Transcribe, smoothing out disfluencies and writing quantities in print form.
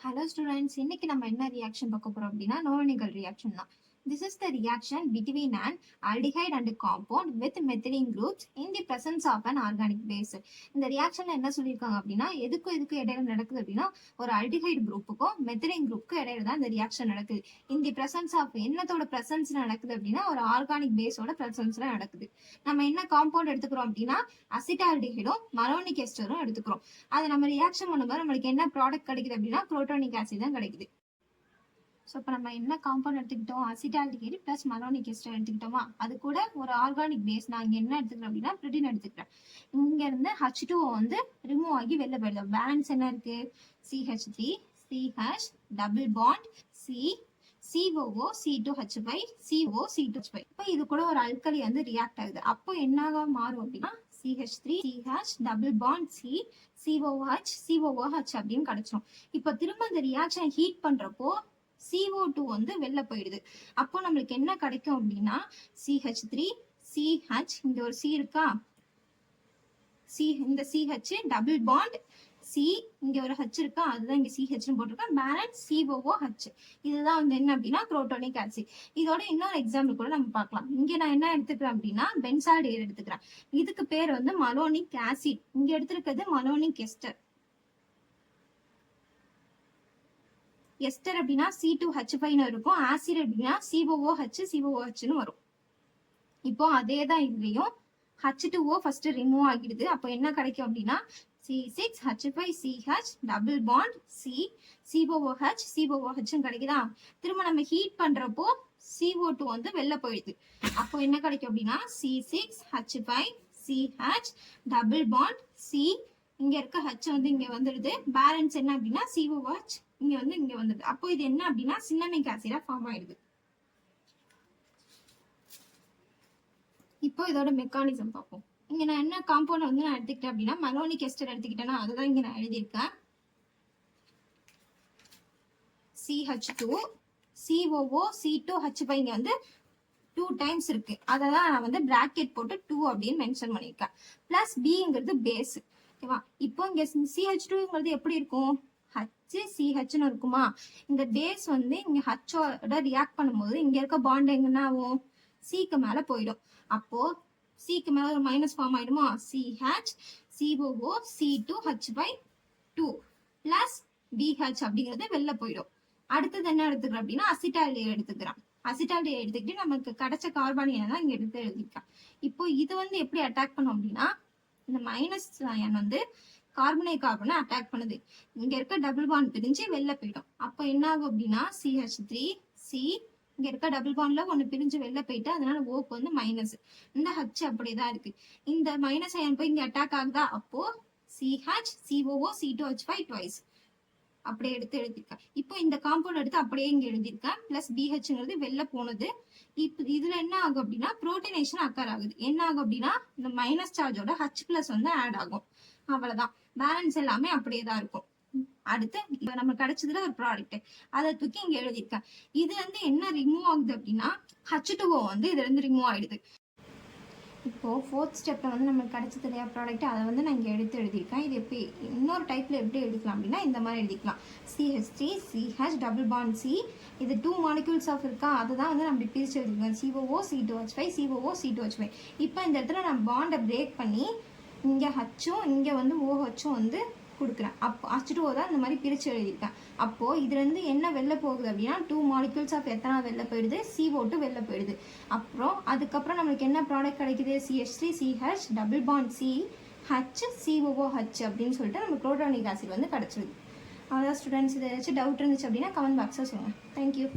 Hello students, இன்னைக்கு நம்ம என்ன reaction பார்க்க போறோம் அப்படின்னா Knoevenagel reaction தான். This is the reaction between an aldehyde and compound with methylene groups in the presence of an organic base. இந்த reactionல என்ன சொல்லியிருக்காங்க அப்படின்னா எதுக்கும் இடையில நடக்குது அப்படின்னா ஒரு aldehyde குரூப்புக்கும் மெத்திலின் குரூப்புக்கும் இடையில தான் இந்த ரியாக்ஷன் நடக்குது. In the presence of என்னத்தோட பிரசன்ஸ்ல நடக்குது அப்படின்னா ஒரு ஆர்கானிக் பேஸோட பிரசன்ஸ்ல நடக்குது. நம்ம என்ன காம்பவுண்ட் எடுத்துக்கிறோம் அப்படின்னா அசிட்டால்டிஹைடும் மலோனிக் எஸ்டரும் எடுத்துக்கிறோம். அதை நம்ம ரியாக்ஷன் பண்ணும்போது நம்மளுக்கு என்ன ப்ராடக்ட் கிடைக்குது அப்படின்னா புரோட்டானிக் ஆசிட் தான் கிடைக்குது. ஸோ இப்போ நம்ம என்ன காம்பவுண்ட் எடுத்துக்கிட்டோம், அசிட்டால்டிஹைடு பிளஸ் மலோனிக் எஸ்டர் எடுத்துக்கிட்டோமா, அது கூட ஒரு ஆர்கானிக் பேஸ் நான் இங்கே என்ன எடுத்துக்கிறேன் அப்படின்னா புரோட்டீன் எடுத்துக்கிறேன். இங்கேருந்து H2O வந்து ரிமூவ் ஆகி வெளில போயிடுது. பேலன்ஸ் என்ன இருக்கு, CH3 CH double bond C COO C2H5 CO C2H5. இப்போ இது கூட ஒரு அல்கலி வந்து ரியாக்ட் ஆகுது. அப்போ என்னாக மாறும் அப்படின்னா CH3 CH double bond C COOH அப்படின்னு கிடைச்சிடும். இப்போ திரும்ப இந்த ரியாக்ஷன் ஹீட் பண்றப்போ CO2 வந்து வெளில போயிடுது. அப்போ நம்மளுக்கு என்ன கிடைக்கும் அப்படின்னா CH3 CH இந்த ஒரு C இருக்கா, இந்த CH டபுள் பாண்ட் C இங்க ஒரு H இருக்கா, அதுதான் இங்க CH போட்டிருக்கேன். Balance COOH. இதுதான் வந்து என்ன அப்படின்னா புரோட்டானிக் ஆசிட். இதோட இன்னொரு எக்ஸாம்பிள் கூட நம்ம பார்க்கலாம். இங்க நான் என்ன எடுத்துக்கிறேன் அப்படின்னா பென்சால்டேட் எடுத்துக்கிறேன். இதுக்கு பேர் வந்து மலோனிக் ஆசிட். இங்க எடுத்திருக்கிறது மலோனிக் எஸ்டர். எஸ்டர் அப்படின்னா C2H5 இருக்கும், ஆசிட் அப்படின்னா COOH வரும். இப்போ அதே தான் இதுலயும் H2O ஃபர்ஸ்ட் ரிமூவ் ஆகிடுது. அப்போ என்ன கிடைக்கும் அப்படின்னா C6H5CH double bond C COOH கிடைக்குதா. திரும்ப நம்ம ஹீட் பண்றப்போ CO2 வந்து வெளில போயிடுது. அப்போ என்ன கிடைக்கும் அப்படின்னா C6H5CH டபுள் பாண்ட் C இங்க இருக்க H வந்து இங்க வந்துடுது. பேலன்ஸ் என்ன அப்படின்னா COOH இங்க வந்துடுது. அப்போ இது என்ன அப்படின்னா சின்னமிக் ஆசிடா ஃபார்ம் ஆயிடுது. இப்போ இதோட மெக்கானிசம் பார்ப்போம். இங்க நான் என்ன காம்பவுண்ட் வந்து நான் எடுத்துக்கிட்டேன் அப்படின்னா மலோனிக் எஸ்டர் எடுத்துக்கிட்டேன்னா அதுதான் இங்க நான் எழுதியிருக்கேன். CH2 COO C2H5 இங்க வந்து 2 டைம்ஸ் இருக்கு. அததான் நான் வந்து பிராக்கெட் போட்டு 2 அப்படின்னு மென்ஷன் பண்ணியிருக்கேன். பிளஸ் Bங்கிறது பேஸ். ஓகேவா. இப்போ இங்க CH2ங்கிறது எப்படி இருக்கும், HCHன்னு இருக்குமா. இந்த பேஸ் வந்து இங்க Hஓட ரியாக்ட் பண்ணும்போது இங்க இருக்க பாண்ட் எங்கன்னா ஆகும், Cக்கு மேல போயிடும். அப்போ Cக்கு மேல ஒரு மைனஸ் ஃபார்ம் ஆயிடுமா, CH COO C2H/2 plus BH அப்படிங்கிறது வெளில போயிடும். அடுத்தது என்ன எடுத்துக்கிறோம் அப்படின்னா அசிட்டால்டிஹைடு எடுத்துக்கிறோம். அசிட்டால்டிஹைடு எடுத்துக்கிட்டு நமக்கு கிடைச்ச கார்பானியனை தான் இங்க எடுத்து எழுதிக்கலாம். இப்போ இது வந்து எப்படி அட்டாக் பண்ணும் அப்படின்னா இந்த மைனஸ் அயன் வந்து கார்பனை அட்டாக் பண்ணுது. இங்க இருக்க டபுள் பாண்ட் பிரிஞ்சு வெளில போயிடும். அப்போ என்ன ஆகும் அப்படின்னா CH3 C இங்க இருக்க டபுள் பாண்ட்ல ஒண்ணு பிரிஞ்சு வெளில போயிட்டு அதனால ஓக்கு வந்து மைனஸ். இந்த H அப்படியேதான் இருக்கு. இந்த மைனஸ் அயன் போய் இங்க அட்டாக் ஆகுதா, அப்போ CH COO C2H5 ட்வைஸ் அப்படியே எடுத்து எழுதியிருக்கேன். இப்போ இந்த காம்பவுண்ட் எடுத்து அப்படியே இங்க எழுதியிருக்கேன். பிளஸ் BHங்கிறது வெளில போனது. இப்போ இதுல என்ன ஆகும் அப்படின்னா புரோட்டினேஷன் அக்கர் ஆகுது. என்ன ஆகும் அப்படின்னா இந்த மைனஸ் சார்ஜோட H+ வந்து ஆட் ஆகும். அவ்வளவுதான். பேலன்ஸ் எல்லாமே அப்படியே தான் இருக்கும். அடுத்து இப்ப நம்ம கிடைச்சதுல ஒரு ப்ராடக்ட் அதை தூக்கி இங்க எழுதியிருக்கேன். இது வந்து என்ன ரிமூவ் ஆகுது அப்படின்னா H2O வந்து இதுல இருந்து ரிமூவ் ஆயிடுது. இப்போ 4th ஸ்டெப்ல வந்து நமக்கு கிடைச்சது இல்லையா ப்ராடக்ட், அதை வந்து நான் இங்க எடுத்து எழுதியிருக்கேன். இது எப்படி இன்னொரு டைப்ல எப்படி எழுதிக்கலாம் அப்படின்னா இந்த மாதிரி எழுதிக்கலாம். CH3 CH double bond C இது 2 மாலிக்யூல்ஸ் ஆஃப் இருக்கா, அதுதான் வந்து நம்ம பிரிச்சு எழுதிருக்கோம். COO C2H5 COO C2H5. இப்போ இந்த இடத்துல நான் பாண்டை பிரேக் பண்ணி இங்க Hம் இங்க வந்து OHம் வந்து கொடுக்குறேன். அப்போ H2O தான் இந்த மாதிரி பிரிச்சு எழுதியிருக்கேன். அப்போ இதுல இருந்து என்ன வெளில போகுது அப்படின்னா 2 மாலிக்யூல்ஸ் ஆஃப் எத்தனா வெளில போயிடுது, CO2 வெளில போயிடுது. அப்புறம் அதுக்கப்புறம் நம்மளுக்கு என்ன ப்ராடக்ட் கிடைக்குது, CH3 CH double bond C H COOH அப்படின்னு சொல்லிட்டு நம்ம புரோட்டானிக் ஆசிட் வந்து கிடைச்சிருது. அதான் ஸ்டூடெண்ட்ஸ், இதை ஏதாச்சும் டவுட் இருந்துச்சு அப்படின்னா கமெண்ட் பாக்ஸில் சொல்லுங்கள். தேங்க்யூ.